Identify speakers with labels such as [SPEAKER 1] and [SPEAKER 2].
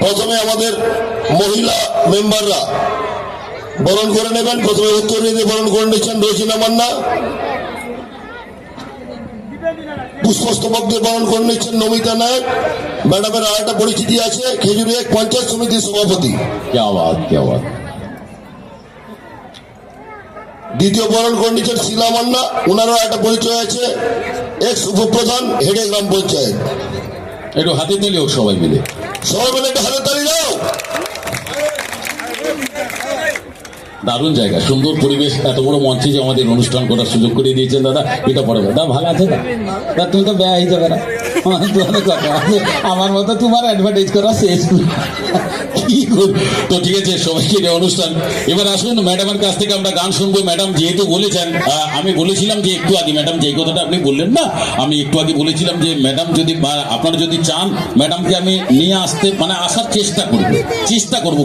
[SPEAKER 1] প্রথমে আমাদের মহিলা মেম্বাররা বরণ করে নেবেন। প্রথমে উত্তর দিয়ে বরণ করে নিচ্ছেন রোজিনা মান্না, পুষ্পস্তবক দিয়ে বরণ করে নিচ্ছেন নমিতা নায়ক। ম্যাডামের আর একটা পরিচিতি আছে, খেজুরি এক পঞ্চায়েত সমিতির সভাপতি। দ্বিতীয় বরণ করে নিচ্ছেন শিলা মান্না, ওনারও একটা পরিচয় আছে, এক্স উপপ্রধান হেডে গ্রাম পঞ্চায়েত।
[SPEAKER 2] একটু হাতে তালি হোক সবাই মিলে,
[SPEAKER 1] একটু হাতে তালি দাও।
[SPEAKER 2] দারুণ জায়গা, সুন্দর পরিবেশ, এত বড় মঞ্চে যে আমাদের অনুষ্ঠান করার সুযোগ করে দিয়েছেন দাদা, এটা পরে দাদা ভালো আছে না? তুমি তো ব্যয় হয়ে যাবে না, আমার মতো তোমার অ্যাডভার্টাইজ করা শেষ। কি তো ঠিক আছে, সবাইকে অনুষ্ঠান। এবার আসুন ম্যাডামের কাছ থেকে আমরা গান শুনবো। ম্যাডাম যেহেতু বলেছেন, আমি বলেছিলাম যে একটু আগে ম্যাডাম যে কথাটা আপনি বললেন না, আমি একটু আগে বলেছিলাম যে ম্যাডাম যদি আপনারা যদি চান ম্যাডামকে আমি নিয়ে আসতে আসার চেষ্টা করবো।